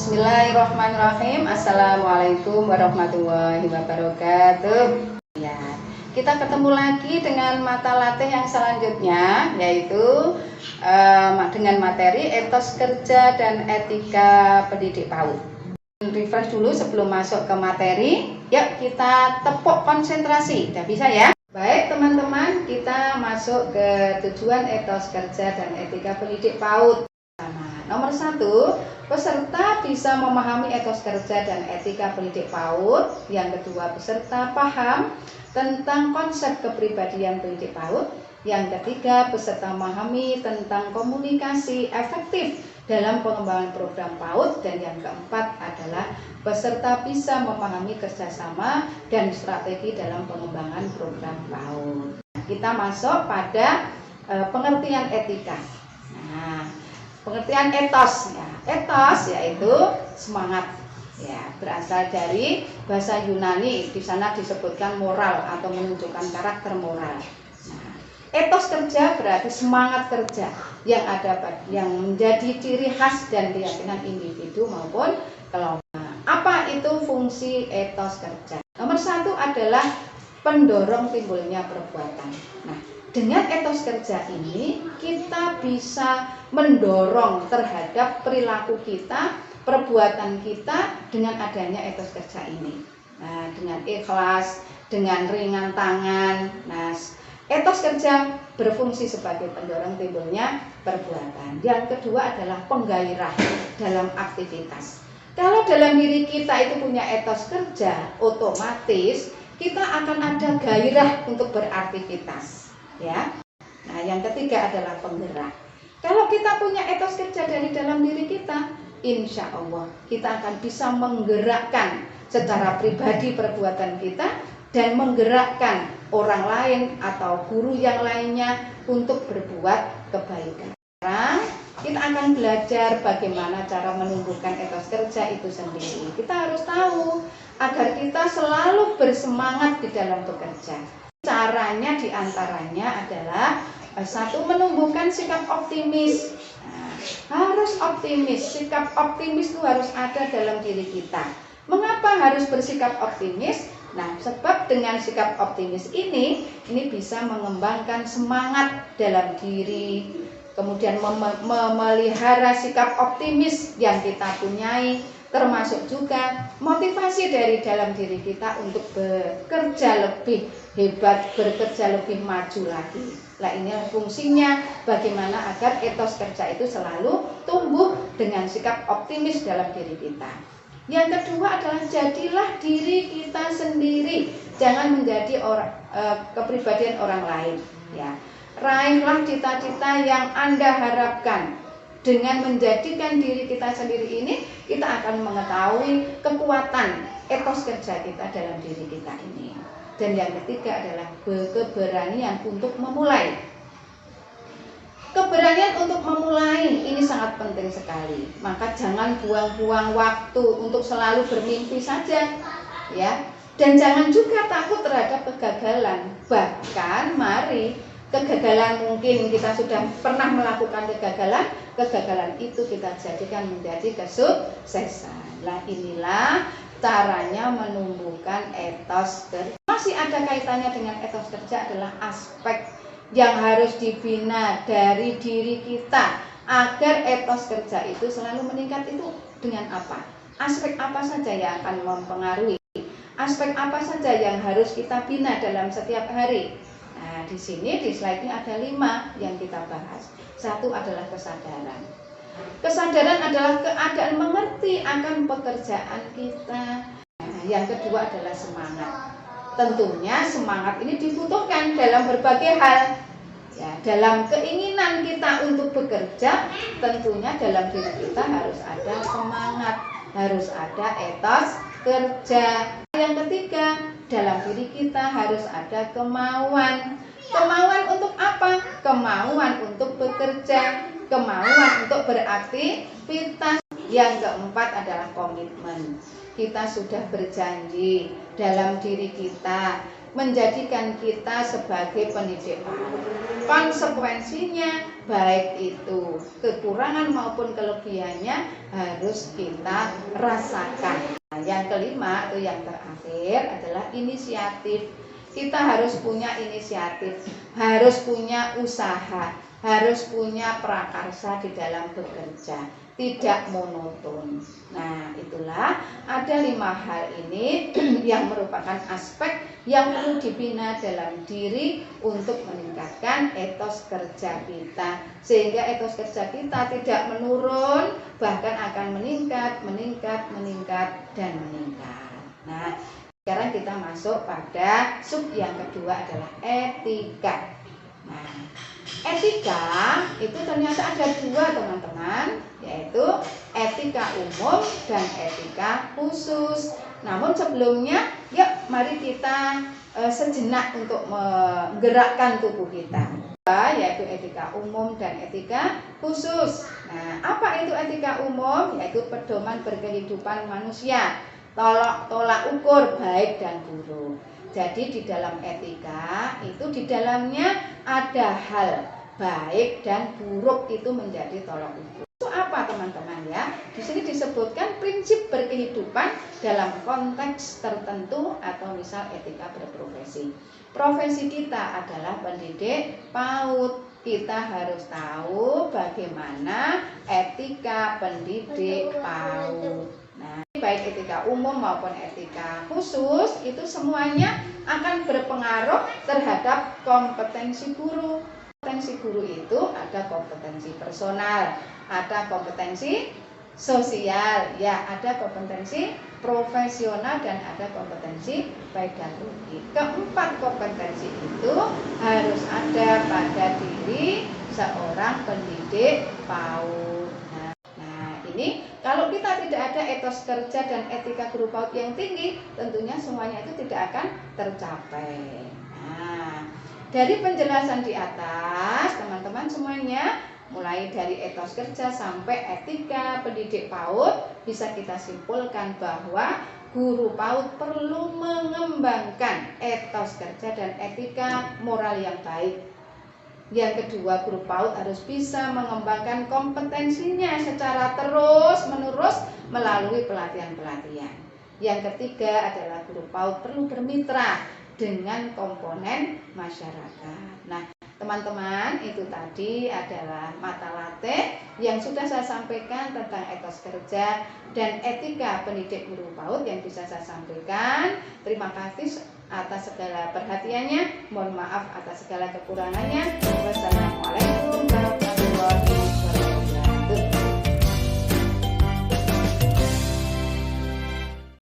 Bismillahirrahmanirrahim. Assalamualaikum warahmatullahi wabarakatuh. Ya, kita ketemu lagi dengan mata latih yang selanjutnya, yaitu dengan materi etos kerja dan etika pendidik PAUD. Refresh dulu sebelum masuk ke materi. Yuk kita tepuk konsentrasi. Udah bisa ya? Baik teman-teman, kita masuk ke tujuan etos kerja dan etika pendidik PAUD. Nomor 1, peserta bisa memahami etos kerja dan etika pendidik PAUD. Yang kedua, peserta paham tentang konsep kepribadian pendidik PAUD. Yang ketiga, peserta memahami tentang komunikasi efektif dalam pengembangan program PAUD. Dan yang keempat adalah peserta bisa memahami kerjasama dan strategi dalam pengembangan program PAUD. Kita masuk pada pengertian etika. Pengertian etos, ya. Etos yaitu semangat, ya, berasal dari bahasa Yunani. Di sana disebutkan moral atau menunjukkan karakter moral. Nah, etos kerja berarti semangat kerja yang menjadi ciri khas dan keyakinan individu maupun kelompok. Apa itu fungsi etos kerja? Nomor 1 adalah pendorong timbulnya perbuatan. Nah, dengan etos kerja ini kita bisa mendorong terhadap perilaku kita, perbuatan kita dengan adanya etos kerja ini. Nah, dengan ikhlas, dengan ringan tangan. Nah, etos kerja berfungsi sebagai pendorong timbulnya perbuatan. Yang kedua adalah penggairah dalam aktivitas. Kalau dalam diri kita itu punya etos kerja, otomatis kita akan ada gairah untuk beraktivitas. Ya. Nah, yang ketiga adalah penggerak. Kalau kita punya etos kerja dari dalam diri kita, insya Allah kita akan bisa menggerakkan secara pribadi perbuatan kita dan menggerakkan orang lain atau guru yang lainnya untuk berbuat kebaikan. Sekarang kita akan belajar bagaimana cara menumbuhkan etos kerja itu sendiri. Kita harus tahu agar kita selalu bersemangat di dalam bekerja. Caranya diantaranya adalah 1, menumbuhkan sikap optimis. Nah, harus optimis, sikap optimis itu harus ada dalam diri kita. Mengapa harus bersikap optimis? Nah, sebab dengan sikap optimis ini bisa mengembangkan semangat dalam diri, kemudian memelihara sikap optimis yang kita punyai, termasuk juga motivasi dari dalam diri kita untuk bekerja lebih hebat, bekerja lebih maju lagi. Nah, ini fungsinya bagaimana agar etos kerja itu selalu tumbuh dengan sikap optimis dalam diri kita. Yang kedua adalah jadilah diri kita sendiri, jangan menjadi kepribadian orang lain. Ya, raihlah cita-cita yang Anda harapkan. Dengan menjadikan diri kita sendiri ini, kita akan mengetahui kekuatan etos kerja kita dalam diri kita ini. Dan yang ketiga adalah keberanian untuk memulai. Keberanian untuk memulai ini sangat penting sekali. Maka jangan buang-buang waktu untuk selalu bermimpi saja, ya. Dan jangan juga takut terhadap kegagalan. Bahkan mari kegagalan, mungkin kita sudah pernah melakukan kegagalan itu kita jadikan menjadi kesuksesan. Nah, inilah caranya menumbuhkan etos kerja. Masih ada kaitannya dengan etos kerja adalah aspek yang harus dibina dari diri kita agar etos kerja itu selalu meningkat. Itu dengan apa? Aspek apa saja yang akan mempengaruhi? Aspek apa saja yang harus kita bina dalam setiap hari? Nah, di sini di slide-nya ada 5 yang kita bahas. 1 adalah kesadaran. Kesadaran adalah keadaan mengerti akan pekerjaan kita. Nah, yang kedua adalah semangat. Tentunya semangat ini dibutuhkan dalam berbagai hal. Ya, dalam keinginan kita untuk bekerja, tentunya dalam diri kita harus ada semangat, harus ada etos kerja. Yang ketiga, dalam diri kita harus ada kemauan. Kemauan untuk apa? Kemauan untuk bekerja, kemauan untuk beraktivitas. Yang keempat adalah komitmen. kita sudah berjanji dalam diri kita menjadikan kita sebagai pendidik PAUD. Konsekuensinya baik itu kekurangan maupun kelebihannya harus kita rasakan. Nah, yang kelima atau yang terakhir adalah inisiatif. Kita harus punya inisiatif, harus punya usaha, harus punya prakarsa di dalam bekerja, tidak monoton. Nah, itulah ada 5 hal ini yang merupakan aspek yang perlu dibina dalam diri untuk meningkatkan etos kerja kita, sehingga etos kerja kita tidak menurun, bahkan akan meningkat, dan meningkat. Nah, sekarang kita masuk pada sub yang kedua adalah etika. Nah, etika itu ternyata ada 2 teman-teman, yaitu etika umum dan etika khusus. Namun sebelumnya, yuk mari kita sejenak untuk menggerakkan tubuh kita, yaitu etika umum dan etika khusus. Nah, apa itu etika umum? Yaitu pedoman berkehidupan manusia, tolak ukur baik dan buruk. Jadi di dalam etika itu di dalamnya ada hal baik dan buruk itu menjadi tolak ukur. Itu apa teman-teman ya? Di sini disebutkan prinsip berkehidupan dalam konteks tertentu atau misal etika berprofesi. Profesi kita adalah pendidik PAUD. Kita harus tahu bagaimana etika pendidik PAUD. Nah, baik etika umum maupun etika khusus itu semuanya akan berpengaruh terhadap kompetensi guru. Kompetensi guru itu ada kompetensi personal, ada kompetensi sosial, ya, ada kompetensi profesional dan ada kompetensi pedagogi. Keempat kompetensi itu harus ada pada diri seorang pendidik PAUD. Ini kalau kita tidak ada etos kerja dan etika guru PAUD yang tinggi, tentunya semuanya itu tidak akan tercapai. Nah, dari penjelasan di atas, teman-teman semuanya, mulai dari etos kerja sampai etika pendidik PAUD, bisa kita simpulkan bahwa guru PAUD perlu mengembangkan etos kerja dan etika moral yang baik. Yang kedua, guru PAUD harus bisa mengembangkan kompetensinya secara terus-menerus melalui pelatihan-pelatihan. Yang ketiga adalah guru PAUD perlu bermitra dengan komponen masyarakat. Nah, teman-teman, itu tadi adalah mata latih yang sudah saya sampaikan tentang etos kerja dan etika pendidik guru PAUD yang bisa saya sampaikan. Terima kasih atas segala perhatiannya. Mohon maaf atas segala kekurangannya. Wassalamualaikum warahmatullahi wabarakatuh.